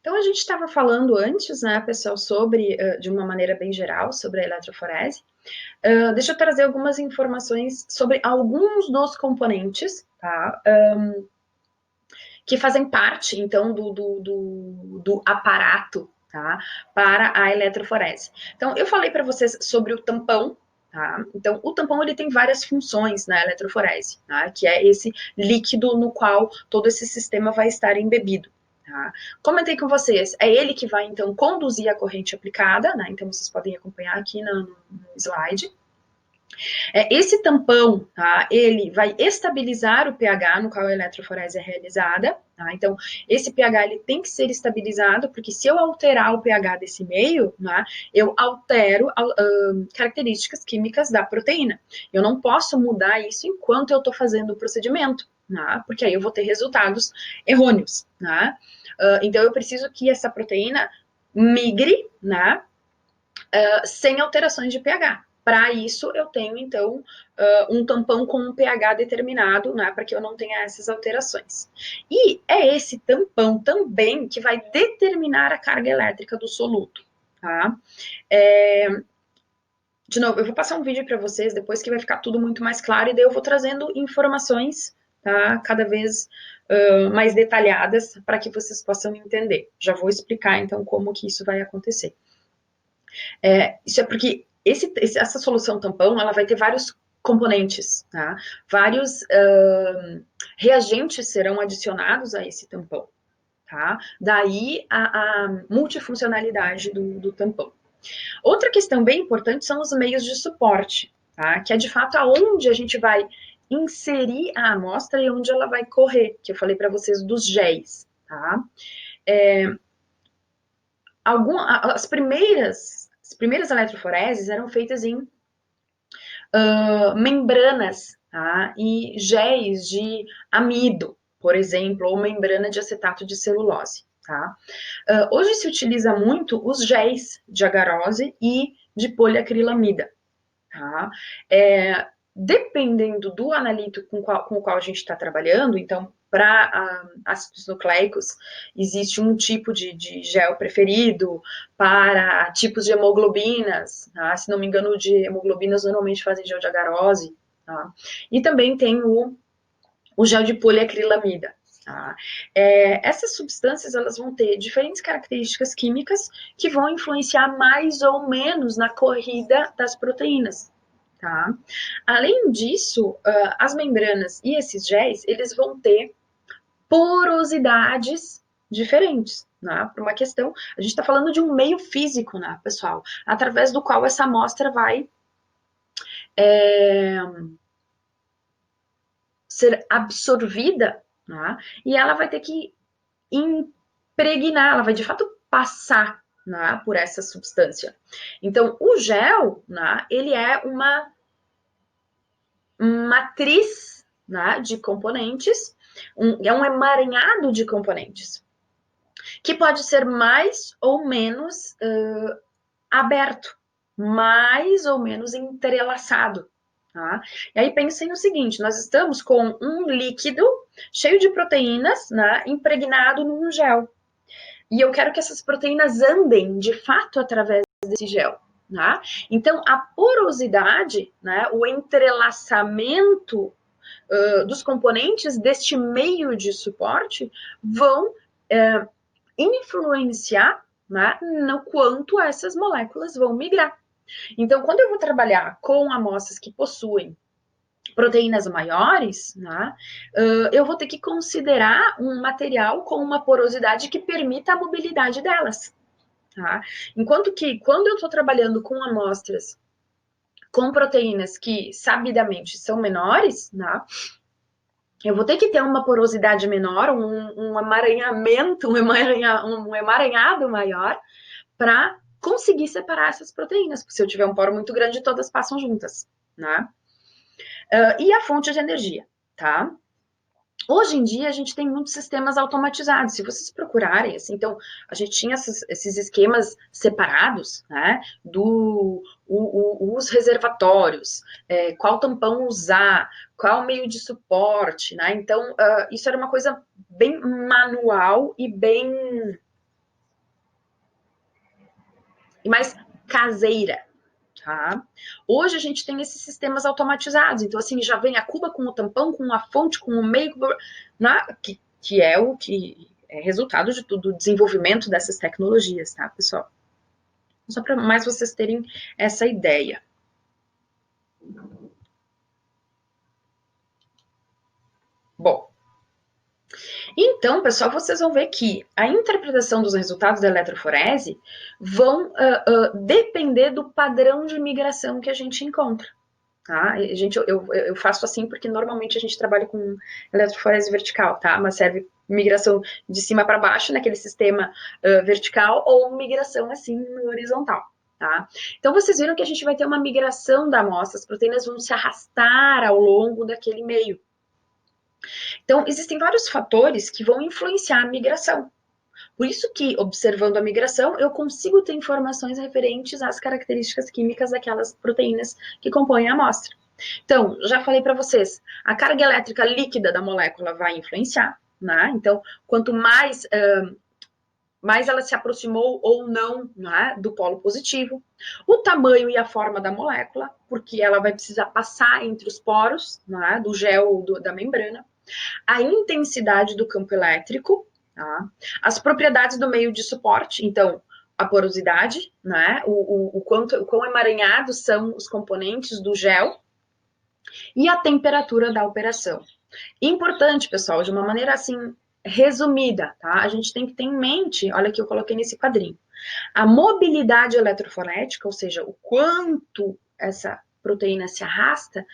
Então, a gente estava falando antes, né, pessoal, sobre, de uma maneira bem geral, sobre a eletroforese. Deixa eu trazer algumas informações sobre alguns dos componentes, tá? Que fazem parte, então, do aparato, tá? Para a eletroforese. Então, eu falei para vocês sobre o tampão, tá? Então, o tampão, ele tem várias funções na eletroforese, tá? Que é esse líquido no qual todo esse sistema vai estar embebido. Tá? Comentei com vocês, é ele que vai, então, conduzir a corrente aplicada, né? Então, vocês podem acompanhar aqui no slide. Esse tampão, tá, ele vai estabilizar o pH no qual a eletroforese é realizada, tá? Então, esse pH ele tem que ser estabilizado, porque se eu alterar o pH desse meio, né, eu altero características químicas da proteína. Eu não posso mudar isso enquanto eu estou fazendo o procedimento, né, porque aí eu vou ter resultados errôneos, né? Então, eu preciso que essa proteína migre, né, sem alterações de pH. Para isso, eu tenho, então, um tampão com um pH determinado, né, para que eu não tenha essas alterações. E é esse tampão também que vai determinar a carga elétrica do soluto. Tá? De novo, eu vou passar um vídeo para vocês depois que vai ficar tudo muito mais claro, e daí eu vou trazendo informações, tá, cada vez mais detalhadas para que vocês possam entender. Já vou explicar, então, como que isso vai acontecer. Isso é porque essa solução tampão, ela vai ter vários componentes, tá? Vários reagentes serão adicionados a esse tampão, tá? Daí a multifuncionalidade do tampão. Outra questão bem importante são os meios de suporte, tá? Que é de fato aonde a gente vai inserir a amostra e onde ela vai correr, que eu falei para vocês dos géis, tá? As primeiras eletroforeses eram feitas em membranas, tá? E géis de amido, por exemplo, ou membrana de acetato de celulose, tá? Hoje se utiliza muito os géis de agarose e de poliacrilamida, tá? Dependendo do analito com o qual a gente está trabalhando, então, para ácidos nucleicos, existe um tipo de gel preferido, para tipos de hemoglobinas, tá? Se não me engano, de hemoglobinas normalmente fazem gel de agarose, tá? E também tem o gel de poliacrilamida. Tá? Essas substâncias elas vão ter diferentes características químicas que vão influenciar mais ou menos na corrida das proteínas. Tá? Além disso, as membranas e esses géis, eles vão ter porosidades diferentes, né? Por uma questão, a gente está falando de um meio físico, né, pessoal? Através do qual essa amostra vai ser absorvida, né? E ela vai ter que impregnar, ela vai de fato passar, né, por essa substância. Então, o gel, né, ele é uma matriz, né, de componentes, é um emaranhado de componentes, que pode ser mais ou menos aberto, mais ou menos entrelaçado. Tá? E aí pensem no seguinte: nós estamos com um líquido cheio de proteínas, né, impregnado num gel. E eu quero que essas proteínas andem de fato através desse gel. Né? Então, a porosidade, né, o entrelaçamento dos componentes deste meio de suporte vão influenciar, né, no quanto essas moléculas vão migrar. Então, quando eu vou trabalhar com amostras que possuem proteínas maiores, né, eu vou ter que considerar um material com uma porosidade que permita a mobilidade delas. Tá? Enquanto que, quando eu estou trabalhando com amostras com proteínas que sabidamente são menores, né, eu vou ter que ter uma porosidade menor, um amaranhamento, um emaranhado maior, para conseguir separar essas proteínas, porque se eu tiver um poro muito grande, todas passam juntas, né? E a fonte de energia, tá? Hoje em dia, a gente tem muitos sistemas automatizados. Se vocês procurarem, assim, então, a gente tinha esses esquemas separados, né? Os reservatórios, qual tampão usar, qual meio de suporte, né? Então, isso era uma coisa bem manual e bem e mais caseira, tá? Hoje a gente tem esses sistemas automatizados, então assim, já vem a cuba com o tampão, com a fonte, com o meio, que é o que é resultado de tudo, do desenvolvimento dessas tecnologias, tá, pessoal? Só para mais vocês terem essa ideia. Bom, então, pessoal, vocês vão ver que a interpretação dos resultados da eletroforese vão depender do padrão de migração que a gente encontra. Tá? Eu faço assim porque normalmente a gente trabalha com eletroforese vertical, tá? Mas serve migração de cima para baixo, naquele sistema vertical, ou migração assim no horizontal. Tá? Então vocês viram que a gente vai ter uma migração da amostra, as proteínas vão se arrastar ao longo daquele meio. Então, existem vários fatores que vão influenciar a migração. Por isso que, observando a migração, eu consigo ter informações referentes às características químicas daquelas proteínas que compõem a amostra. Então, já falei para vocês, a carga elétrica líquida da molécula vai influenciar, né? Então, quanto mais ela se aproximou ou não, né, do polo positivo, o tamanho e a forma da molécula, porque ela vai precisar passar entre os poros, né, do gel ou da membrana, a intensidade do campo elétrico, tá? As propriedades do meio de suporte, então a porosidade, né? O quão emaranhados são os componentes do gel e a temperatura da operação. Importante, pessoal, de uma maneira assim resumida, tá? A gente tem que ter em mente, olha que eu coloquei nesse quadrinho, a mobilidade eletroforética, ou seja, o quanto essa proteína se arrasta,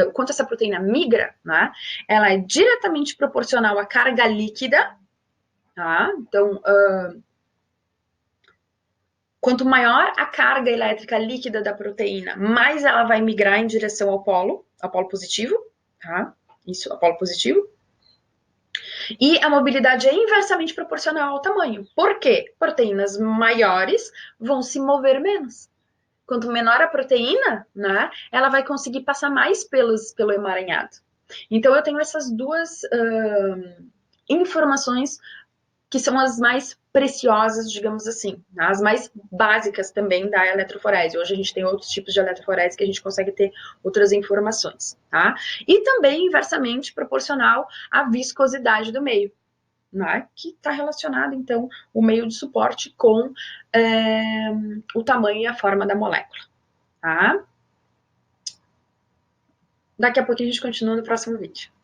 o quanto essa proteína migra, né? Ela é diretamente proporcional à carga líquida, tá? Então, quanto maior a carga elétrica líquida da proteína, mais ela vai migrar em direção ao polo positivo, tá? Isso, ao polo positivo. E a mobilidade é inversamente proporcional ao tamanho. Por quê? Proteínas maiores vão se mover menos. Quanto menor a proteína, né, ela vai conseguir passar mais pelo emaranhado. Então, eu tenho essas duas informações que são as mais preciosas, digamos assim, né, as mais básicas também da eletroforese. Hoje a gente tem outros tipos de eletroforese que a gente consegue ter outras informações, tá? E também inversamente proporcional à viscosidade do meio, né, que está relacionado, então, o meio de suporte com o tamanho e a forma da molécula. Tá? Daqui a pouquinho a gente continua no próximo vídeo.